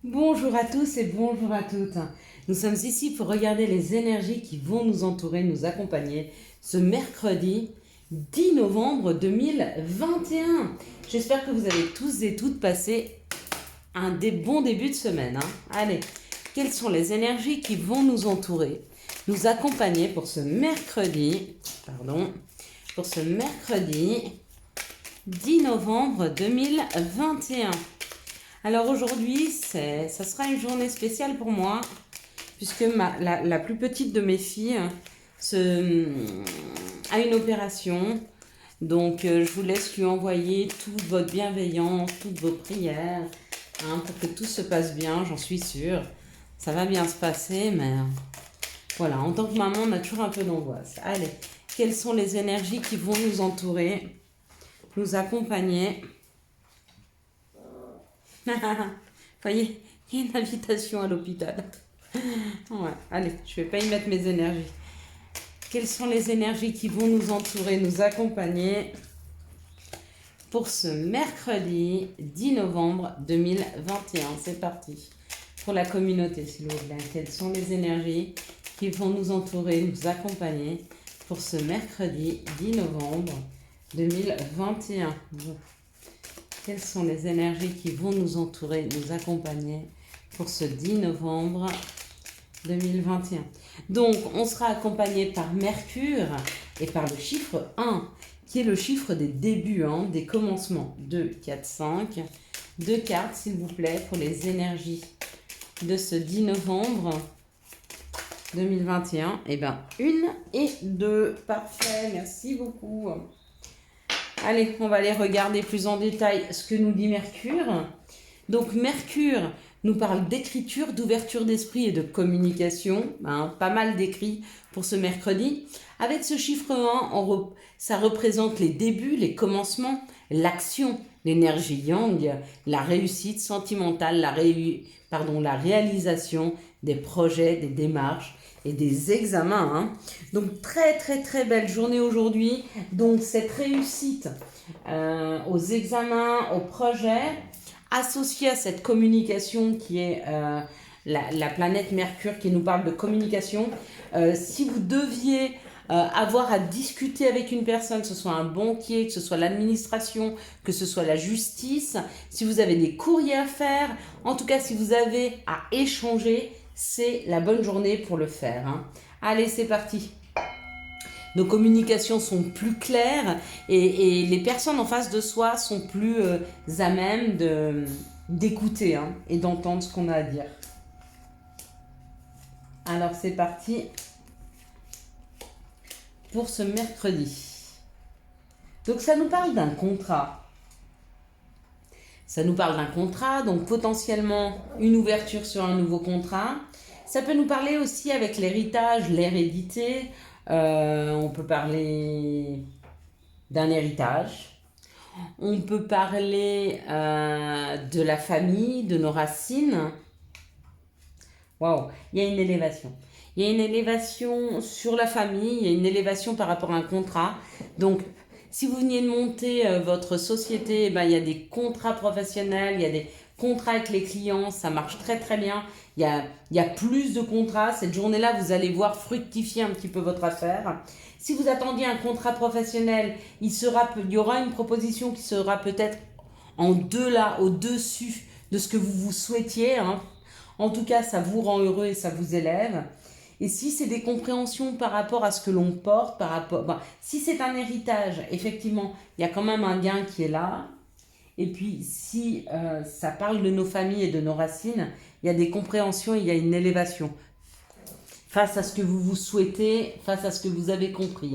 Bonjour à tous et bonjour à toutes. Nous sommes ici pour regarder les énergies qui vont nous entourer, nous accompagner ce mercredi 10 novembre 2021. J'espère que vous avez tous et toutes passé un bon début de semaine. Allez, quelles sont les énergies qui vont nous entourer, nous accompagner pour ce mercredi, pour ce mercredi 10 novembre 2021. Alors aujourd'hui, ça sera une journée spéciale pour moi, puisque la plus petite de mes filles a une opération. Donc je vous laisse lui envoyer toute votre bienveillance, toutes vos prières, pour que tout se passe bien, j'en suis sûre. Ça va bien se passer, mais voilà, en tant que maman, on a toujours un peu d'angoisse. Allez, quelles sont les énergies qui vont nous entourer, nous accompagner? Voyez, il y a une invitation à l'hôpital. Ouais, allez, je vais pas y mettre mes énergies. Quelles sont les énergies qui vont nous entourer, nous accompagner pour ce mercredi 10 novembre 2021? C'est parti. Pour la communauté, s'il vous plaît. Quelles sont les énergies qui vont nous entourer, nous accompagner pour ce mercredi 10 novembre 2021? Quelles sont les énergies qui vont nous entourer, nous accompagner pour ce 10 novembre 2021? Donc, on sera accompagné par Mercure et par le chiffre 1, qui est le chiffre des débuts, des commencements. 2, 4, 5. Deux cartes, s'il vous plaît, pour les énergies de ce 10 novembre 2021. Eh bien, 1 et 2. Parfait, merci beaucoup. Allez, on va aller regarder plus en détail ce que nous dit Mercure. Donc Mercure nous parle d'écriture, d'ouverture d'esprit et de communication. Pas mal d'écrits pour ce mercredi. Avec ce chiffre 1, ça représente les débuts, les commencements, l'action, l'énergie yang, la réussite sentimentale, la réalisation des projets, des démarches et des examens. Donc très très très belle journée aujourd'hui. Donc cette réussite aux examens, aux projets, associée à cette communication qui est la planète Mercure qui nous parle de communication. Si vous deviez avoir à discuter avec une personne, que ce soit un banquier, que ce soit l'administration, que ce soit la justice, si vous avez des courriers à faire, en tout cas si vous avez à échanger, c'est la bonne journée pour le faire. Allez, c'est parti. Nos communications sont plus claires et les personnes en face de soi sont plus à même d'écouter et d'entendre ce qu'on a à dire. Alors c'est parti pour ce mercredi. Donc ça nous parle d'un contrat. Ça nous parle d'un contrat, donc potentiellement une ouverture sur un nouveau contrat. Ça peut nous parler aussi avec l'héritage, l'hérédité. On peut parler d'un héritage. On peut parler de la famille, de nos racines. Waouh, il y a une élévation. Il y a une élévation sur la famille, il y a une élévation par rapport à un contrat. Donc, si vous veniez de monter votre société, il y a des contrats professionnels, il y a des contrats avec les clients, ça marche très très bien. Il y a plus de contrats. Cette journée-là, vous allez voir fructifier un petit peu votre affaire. Si vous attendiez un contrat professionnel, il y aura une proposition qui sera peut-être au-dessus de ce que vous souhaitiez. En tout cas, ça vous rend heureux et ça vous élève. Et si c'est des compréhensions par rapport à ce que l'on porte, si c'est un héritage, effectivement, il y a quand même un gain qui est là. Et puis, si ça parle de nos familles et de nos racines, il y a des compréhensions, il y a une élévation. Face à ce que vous souhaitez, face à ce que vous avez compris.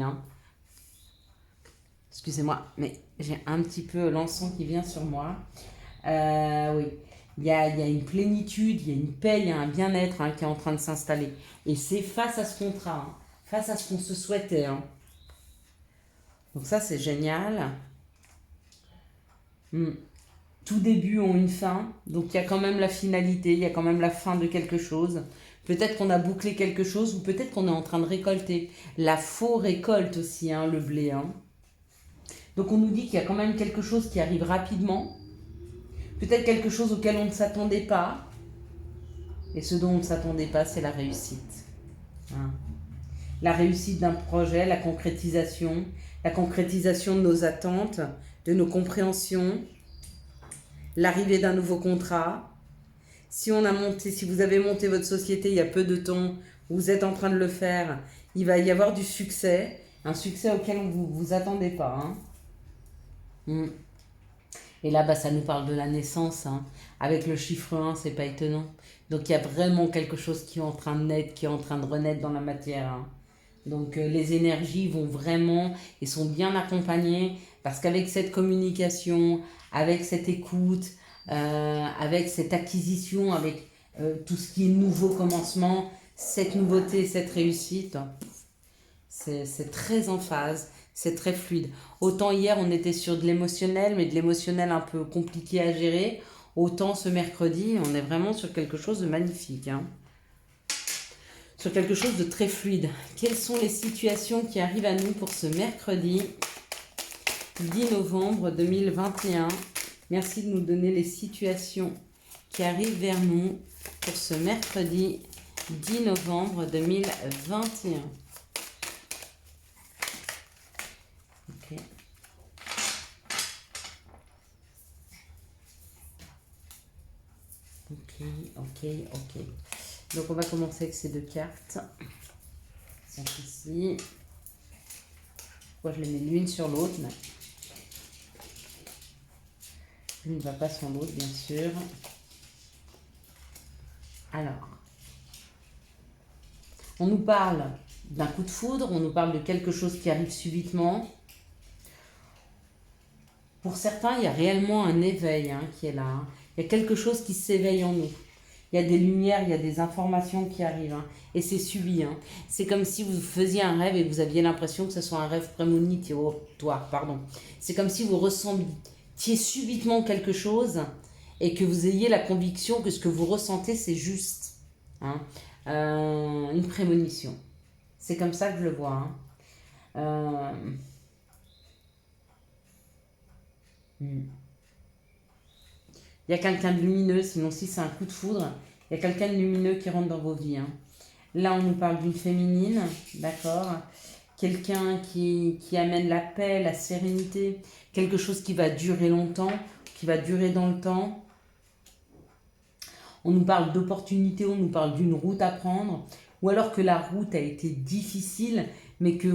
Excusez-moi, mais j'ai un petit peu l'encens qui vient sur moi. Oui. Il y a une plénitude, il y a une paix, il y a un bien-être qui est en train de s'installer. Et c'est face à ce contrat, face à ce qu'on se souhaitait. Donc ça, c'est génial. Tout début ont une fin, donc il y a quand même la finalité, il y a quand même la fin de quelque chose. Peut-être qu'on a bouclé quelque chose ou peut-être qu'on est en train de récolter. La faux récolte aussi, le blé. Donc on nous dit qu'il y a quand même quelque chose qui arrive rapidement. Peut-être quelque chose auquel on ne s'attendait pas. Et ce dont on ne s'attendait pas, c'est la réussite. Hein. La réussite d'un projet, la concrétisation de nos attentes, de nos compréhensions, l'arrivée d'un nouveau contrat. Si vous avez monté votre société il y a peu de temps, vous êtes en train de le faire, il va y avoir du succès, un succès auquel vous ne vous attendez pas. Hein. Et là, ça nous parle de la naissance. Hein. Avec le chiffre 1, c'est pas étonnant. Donc il y a vraiment quelque chose qui est en train de naître, qui est en train de renaître dans la matière. Hein. Donc les énergies vont vraiment et sont bien accompagnées parce qu'avec cette communication, avec cette écoute, avec cette acquisition, avec tout ce qui est nouveau commencement, cette nouveauté, cette réussite, c'est très en phase, c'est très fluide. Autant hier on était sur de l'émotionnel, mais de l'émotionnel un peu compliqué à gérer, autant ce mercredi on est vraiment sur quelque chose de magnifique. Hein. Sur quelque chose de très fluide. Quelles sont les situations qui arrivent à nous pour ce mercredi 10 novembre 2021? Merci de nous donner les situations qui arrivent vers nous pour ce mercredi 10 novembre 2021. Ok. Ok. Donc on va commencer avec ces deux cartes. Elles sont ici. Moi je les mets l'une sur l'autre. Mais l'une ne va pas sans l'autre, bien sûr. Alors, on nous parle d'un coup de foudre, on nous parle de quelque chose qui arrive subitement. Pour certains, il y a réellement un éveil qui est là. Hein. Il y a quelque chose qui s'éveille en nous. Il y a des lumières, il y a des informations qui arrivent. Hein. Et c'est subi. Hein. C'est comme si vous faisiez un rêve et vous aviez l'impression que ce soit un rêve prémonitoire. C'est comme si vous ressentiez subitement quelque chose et que vous ayez la conviction que ce que vous ressentez, c'est juste. Hein. Une prémonition. C'est comme ça que je le vois. Hein. Il y a quelqu'un de lumineux, sinon si c'est un coup de foudre, il y a quelqu'un de lumineux qui rentre dans vos vies. Hein. Là, on nous parle d'une féminine, d'accord? Quelqu'un qui amène la paix, la sérénité, quelque chose qui va durer longtemps, qui va durer dans le temps. On nous parle d'opportunités, on nous parle d'une route à prendre, ou alors que la route a été difficile, mais que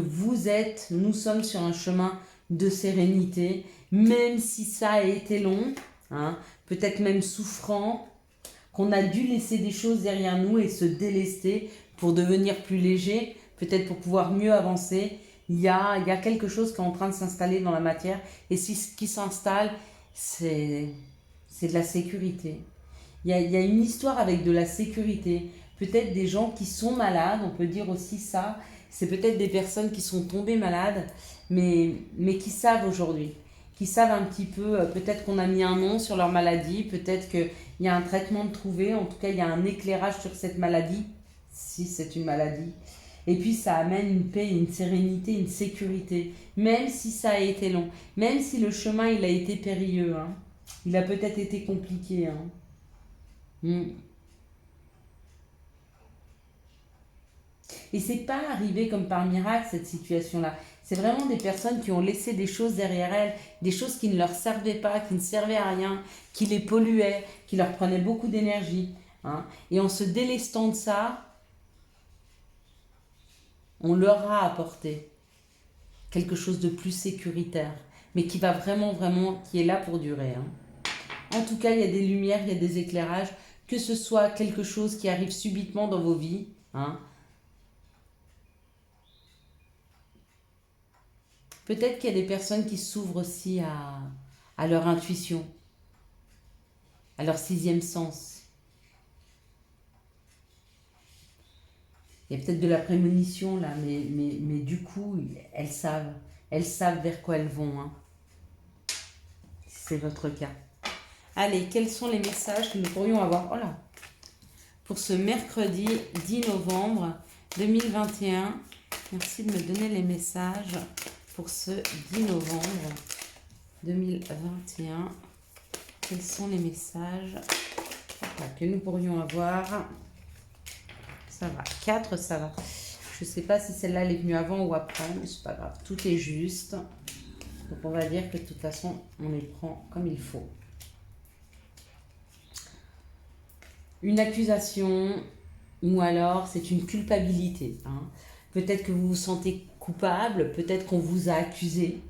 nous sommes sur un chemin de sérénité, même si ça a été long, hein, peut-être même souffrant, qu'on a dû laisser des choses derrière nous et se délester pour devenir plus léger, peut-être pour pouvoir mieux avancer. Il y a quelque chose qui est en train de s'installer dans la matière, et ce qui s'installe, c'est de la sécurité. Il y a une histoire avec de la sécurité. Peut-être des gens qui sont malades, on peut dire aussi ça. C'est peut-être des personnes qui sont tombées malades, mais qui savent aujourd'hui. Qui savent un petit peu, peut-être qu'on a mis un nom sur leur maladie, peut-être qu'il y a un traitement de trouvé, en tout cas il y a un éclairage sur cette maladie, si c'est une maladie. Et puis ça amène une paix, une sérénité, une sécurité, même si ça a été long, même si le chemin il a été périlleux, hein. Il a peut-être été compliqué. Hein. Et c'est pas arrivé comme par miracle cette situation-là. C'est vraiment des personnes qui ont laissé des choses derrière elles, des choses qui ne leur servaient pas, qui ne servaient à rien, qui les polluaient, qui leur prenaient beaucoup d'énergie. Hein. Et en se délestant de ça, on leur a apporté quelque chose de plus sécuritaire, mais qui va vraiment, qui est là pour durer. Hein. En tout cas, il y a des lumières, il y a des éclairages, que ce soit quelque chose qui arrive subitement dans vos vies, hein. Peut-être qu'il y a des personnes qui s'ouvrent aussi à leur intuition, à leur sixième sens. Il y a peut-être de la prémonition là, mais du coup, elles savent vers quoi elles vont. Hein. C'est votre cas. Allez, quels sont les messages que nous pourrions avoir pour ce mercredi 10 novembre 2021? Merci de me donner les messages pour ce 10 novembre 2021. Quels sont les messages pour que nous pourrions avoir. Ça va. 4, ça va. Je ne sais pas si celle-là elle est venue avant ou après, mais c'est pas grave. Tout est juste. Donc on va dire que de toute façon, on les prend comme il faut. Une accusation ou alors c'est une culpabilité. Hein. Peut-être que vous vous sentez coupable, peut-être qu'on vous a accusé.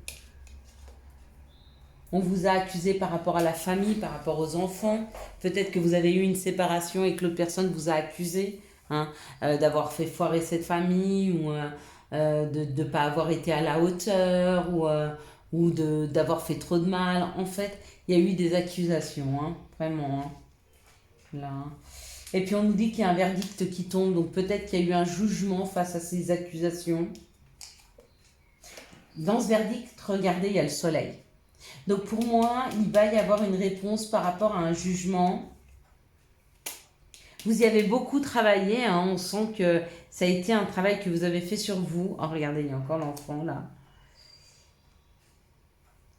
On vous a accusé par rapport à la famille, par rapport aux enfants. Peut-être que vous avez eu une séparation et que l'autre personne vous a accusé d'avoir fait foirer cette famille ou de ne pas avoir été à la hauteur ou d'avoir fait trop de mal. En fait, il y a eu des accusations, vraiment. Là. Et puis on nous dit qu'il y a un verdict qui tombe, donc peut-être qu'il y a eu un jugement face à ces accusations. Dans ce verdict, regardez, il y a le soleil. Donc pour moi, il va y avoir une réponse par rapport à un jugement. Vous y avez beaucoup travaillé, on sent que ça a été un travail que vous avez fait sur vous. Oh, regardez, il y a encore l'enfant là.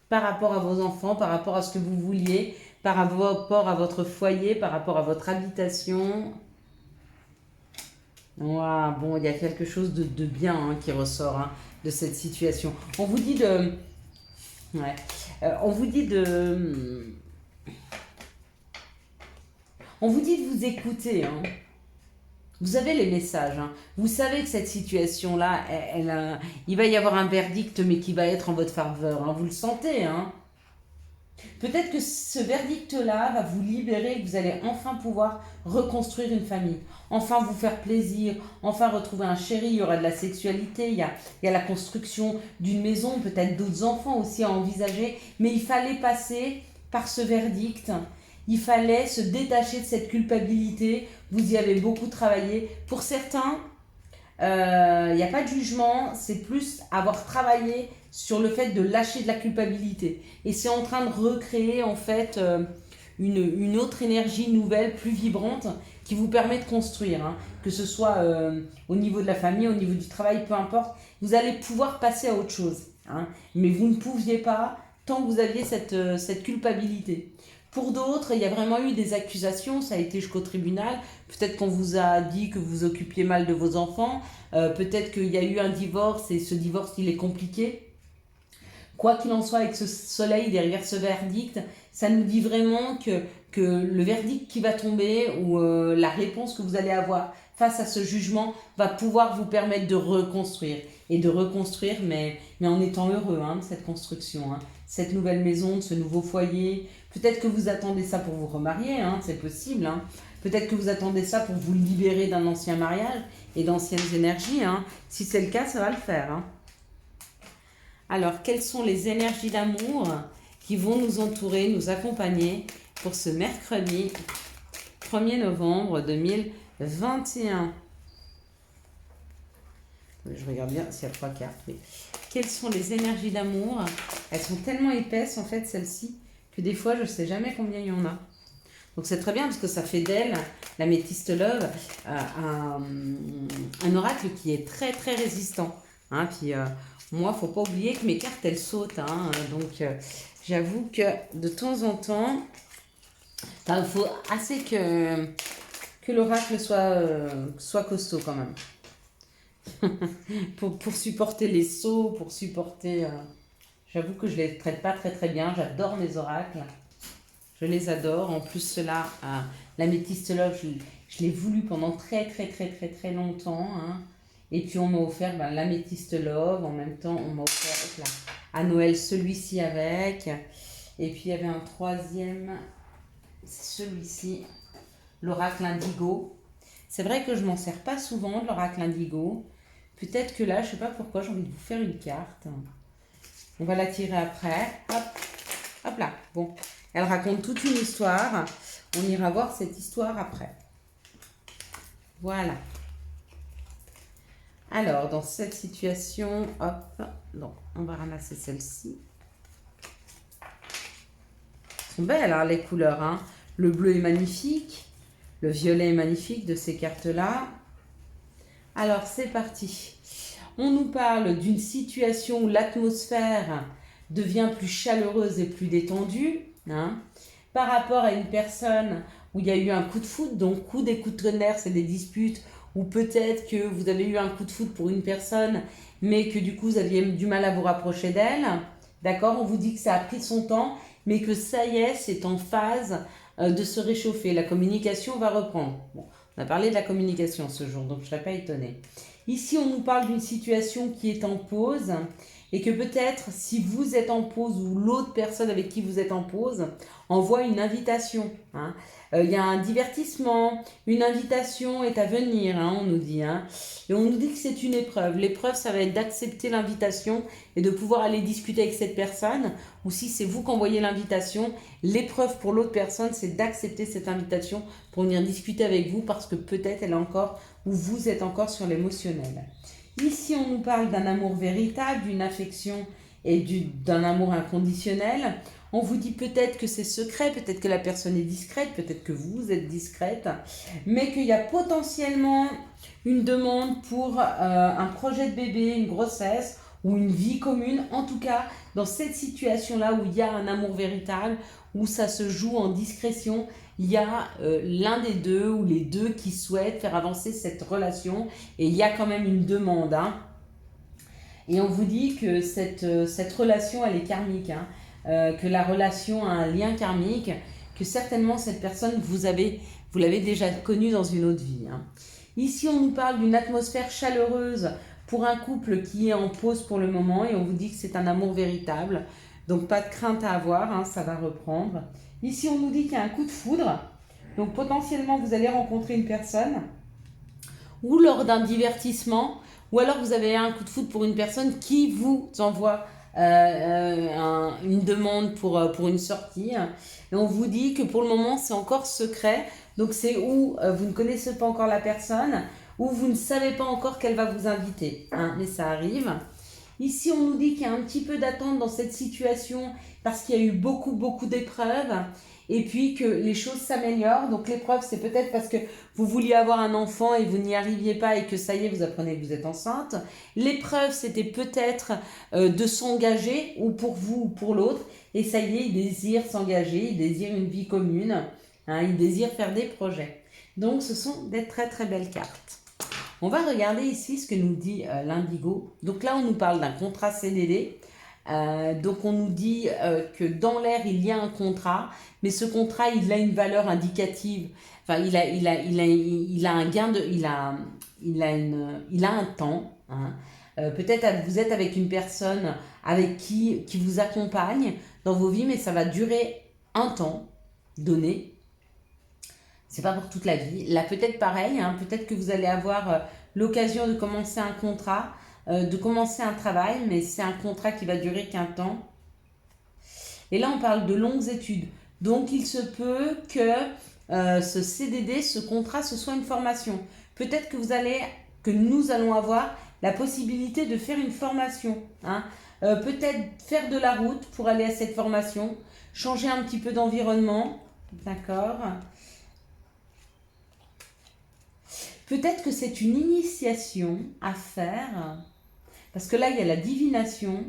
Par rapport à vos enfants, par rapport à ce que vous vouliez, par rapport à votre foyer, par rapport à votre habitation. Wow, bon, il y a quelque chose de bien qui ressort de cette situation. On vous dit de... Ouais. On vous dit de... On vous dit de vous écouter. Vous avez les messages. Vous savez que cette situation-là, il va y avoir un verdict, mais qui va être en votre faveur. Vous le sentez. Peut-être que ce verdict-là va vous libérer et que vous allez enfin pouvoir reconstruire une famille. Enfin vous faire plaisir. Enfin retrouver un chéri. Il y aura de la sexualité. Il y a la construction d'une maison. Peut-être d'autres enfants aussi à envisager. Mais il fallait passer par ce verdict. Il fallait se détacher de cette culpabilité. Vous y avez beaucoup travaillé. Pour certains, il n'y a pas de jugement. C'est plus avoir travaillé sur le fait de lâcher de la culpabilité. Et c'est en train de recréer en fait une autre énergie nouvelle, plus vibrante, qui vous permet de construire. Que ce soit au niveau de la famille, au niveau du travail, peu importe. Vous allez pouvoir passer à autre chose. Mais vous ne pouviez pas tant que vous aviez cette culpabilité. Pour d'autres, il y a vraiment eu des accusations, ça a été jusqu'au tribunal. Peut-être qu'on vous a dit que vous occupiez mal de vos enfants. Peut-être qu'il y a eu un divorce et ce divorce, il est compliqué. Quoi qu'il en soit, avec ce soleil derrière ce verdict, ça nous dit vraiment que le verdict qui va tomber ou la réponse que vous allez avoir face à ce jugement va pouvoir vous permettre de reconstruire. Et de reconstruire, mais en étant heureux de cette construction. Cette nouvelle maison, de ce nouveau foyer. Peut-être que vous attendez ça pour vous remarier, c'est possible. Peut-être que vous attendez ça pour vous libérer d'un ancien mariage et d'anciennes énergies. Si c'est le cas, ça va le faire. Alors, quelles sont les énergies d'amour qui vont nous entourer, nous accompagner pour ce mercredi 1er novembre 2021 ? Je regarde bien s'il y a 3 cartes. Oui. Quelles sont les énergies d'amour ? Elles sont tellement épaisses, en fait, celles-ci, que des fois, je ne sais jamais combien il y en a. Donc, c'est très bien parce que ça fait d'elle, la Métiste Love, un oracle qui est très, très résistant. Puis, moi, il ne faut pas oublier que mes cartes, elles sautent. Donc, j'avoue que de temps en temps, il faut assez que l'oracle soit costaud quand même. pour supporter les sauts, pour supporter... J'avoue que je les traite pas très très bien. J'adore mes oracles. Je les adore. En plus, cela, la Métiste Love, je l'ai voulu pendant très très très très très longtemps. Et puis, on m'a offert la Métiste Love. En même temps, on m'a offert à Noël celui-ci avec. Et puis, il y avait un troisième. C'est celui-ci. L'oracle indigo. C'est vrai que je m'en sers pas souvent de l'oracle indigo. Peut-être que là, je sais pas pourquoi, j'ai envie de vous faire une carte. On va la tirer après. Hop, hop là. Bon, elle raconte toute une histoire. On ira voir cette histoire après. Voilà. Alors, dans cette situation, hop, donc, on va ramasser celle-ci. Elles sont belles, les couleurs. Le bleu est magnifique. Le violet est magnifique de ces cartes-là. Alors, c'est parti. On nous parle d'une situation où l'atmosphère devient plus chaleureuse et plus détendue. Par rapport à une personne où il y a eu un coup de foudre, donc coup des coups de tonnerre, c'est des disputes, ou peut-être que vous avez eu un coup de foudre pour une personne, mais que du coup vous aviez du mal à vous rapprocher d'elle. D'accord? On vous dit que ça a pris son temps, mais que ça y est, c'est en phase de se réchauffer. La communication va reprendre. Bon, on a parlé de la communication ce jour, donc je ne serais pas étonnée. Ici, on nous parle d'une situation qui est en pause et que peut-être si vous êtes en pause ou l'autre personne avec qui vous êtes en pause envoie une invitation. Hein. Il y a un divertissement, une invitation est à venir, hein, on nous dit. Hein. Et on nous dit que c'est une épreuve. L'épreuve, ça va être d'accepter l'invitation et de pouvoir aller discuter avec cette personne. Ou si c'est vous qui envoyez l'invitation, l'épreuve pour l'autre personne, c'est d'accepter cette invitation pour venir discuter avec vous parce que peut-être elle est encore ou vous êtes encore sur l'émotionnel. Ici, on nous parle d'un amour véritable, d'une affection et d'un amour inconditionnel. On vous dit peut-être que c'est secret, peut-être que la personne est discrète, peut-être que vous êtes discrète, mais qu'il y a potentiellement une demande pour un projet de bébé, une grossesse ou une vie commune. En tout cas, dans cette situation-là où il y a un amour véritable, où ça se joue en discrétion, il y a l'un des deux ou les deux qui souhaitent faire avancer cette relation et il y a quand même une demande. Hein. Et on vous dit que cette relation, elle est karmique, hein, que la relation a un lien karmique, que certainement cette personne, vous l'avez déjà connue dans une autre vie. Hein. Ici, on nous parle d'une atmosphère chaleureuse pour un couple qui est en pause pour le moment et on vous dit que c'est un amour véritable. Donc, pas de crainte à avoir, hein, ça va reprendre. Ici, on nous dit qu'il y a un coup de foudre. Donc, potentiellement, vous allez rencontrer une personne ou lors d'un divertissement, ou alors vous avez un coup de foudre pour une personne qui vous envoie une demande pour une sortie. Et on vous dit que pour le moment, c'est encore secret. Donc, c'est où vous ne connaissez pas encore la personne, ou vous ne savez pas encore qu'elle va vous inviter. Hein, mais ça arrive. Ici, on nous dit qu'il y a un petit peu d'attente dans cette situation parce qu'il y a eu beaucoup d'épreuves et puis que les choses s'améliorent. Donc, l'épreuve, c'est peut-être parce que vous vouliez avoir un enfant et vous n'y arriviez pas et que ça y est, vous apprenez que vous êtes enceinte. L'épreuve, c'était peut-être de s'engager ou pour vous ou pour l'autre. Et ça y est, il désire s'engager, il désire une vie commune, hein, il désire faire des projets. Donc, ce sont des très belles cartes. On va regarder ici ce que nous dit l'indigo. Donc là, on nous parle d'un contrat CDD. Donc on nous dit que dans l'air, il y a un contrat, mais ce contrat, il a une valeur indicative. Enfin, il a un gain de... Il a un temps. Hein. Peut-être vous êtes avec une personne avec qui vous accompagne dans vos vies, mais ça va durer un temps donné. C'est pas pour toute la vie. Là, peut-être pareil, hein, peut-être que vous allez avoir l'occasion de commencer un contrat, de commencer un travail, mais c'est un contrat qui va durer qu'un temps. Et là, on parle de longues études. Donc, il se peut que ce CDD, ce contrat, ce soit une formation. Peut-être que nous allons avoir la possibilité de faire une formation. Hein. Peut-être faire de la route pour aller à cette formation, changer un petit peu d'environnement. D'accord ? Peut-être que c'est une initiation à faire, parce que là, il y a la divination.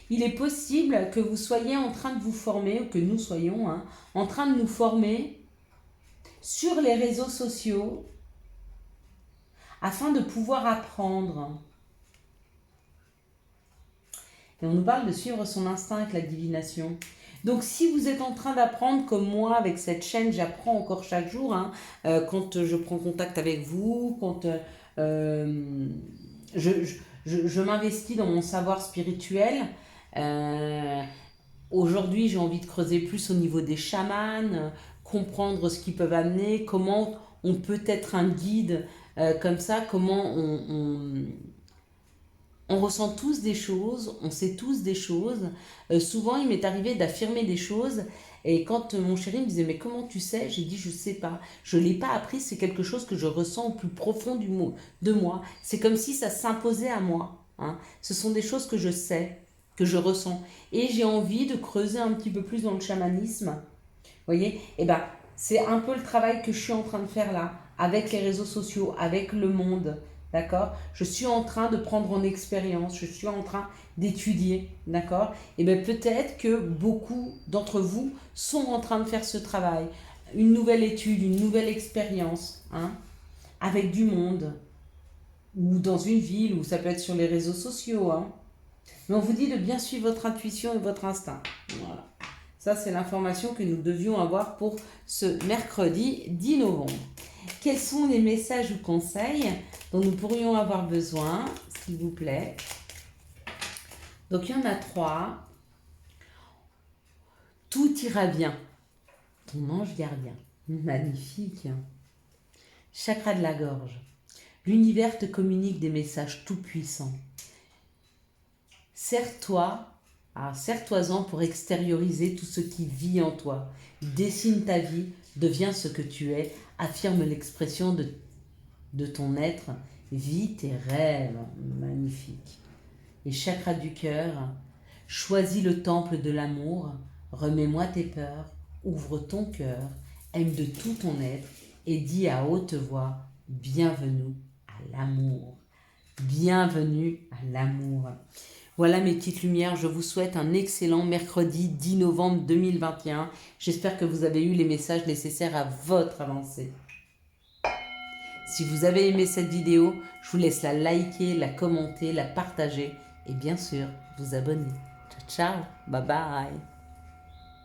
Il est possible que vous soyez en train de vous former, ou que nous soyons en train de nous former sur les réseaux sociaux afin de pouvoir apprendre. Et on nous parle de suivre son instinct avec la divination. Donc, si vous êtes en train d'apprendre, comme moi, avec cette chaîne, j'apprends encore chaque jour, hein, quand je prends contact avec vous, quand je m'investis dans mon savoir spirituel. Aujourd'hui, j'ai envie de creuser plus au niveau des chamans, comprendre ce qu'ils peuvent amener, comment on peut être un guide comme ça, comment on ressent tous des choses, on sait tous des choses. Souvent, il m'est arrivé d'affirmer des choses. Et quand mon chéri me disait « Mais comment tu sais ?» J'ai dit « Je ne sais pas. Je ne l'ai pas appris, c'est quelque chose que je ressens au plus profond de moi. C'est comme si ça s'imposait à moi. Hein. Ce sont des choses que je sais, que je ressens. Et j'ai envie de creuser un petit peu plus dans le chamanisme. Vous voyez ? Et ben, c'est un peu le travail que je suis en train de faire là, avec les réseaux sociaux, avec le monde. D'accord ? Je suis en train de prendre en expérience, je suis en train d'étudier, d'accord ? Et bien peut-être que beaucoup d'entre vous sont en train de faire ce travail. une nouvelle étude, une nouvelle expérience, hein, avec du monde, ou dans une ville, ou ça peut être sur les réseaux sociaux, hein. Mais on vous dit de bien suivre votre intuition et votre instinct. Voilà. Ça, c'est l'information que nous devions avoir pour ce mercredi 10 novembre. Quels sont les messages ou conseils dont nous pourrions avoir besoin, s'il vous plaît? Donc, il y en a 3. Tout ira bien. Ton ange gardien. Magnifique. Chakra de la gorge. L'univers te communique des messages tout-puissants. Serre-toi-en pour extérioriser tout ce qui vit en toi. Dessine ta vie, deviens ce que tu es, affirme l'expression de ton être, vis tes rêves. Magnifique. Et chakra du cœur, choisis le temple de l'amour, remets-moi tes peurs, ouvre ton cœur, aime de tout ton être et dis à haute voix, bienvenue à l'amour. Bienvenue à l'amour. Voilà mes petites lumières, je vous souhaite un excellent mercredi 10 novembre 2021. J'espère que vous avez eu les messages nécessaires à votre avancée. Si vous avez aimé cette vidéo, je vous laisse la liker, la commenter, la partager et bien sûr vous abonner. Ciao, ciao, bye bye.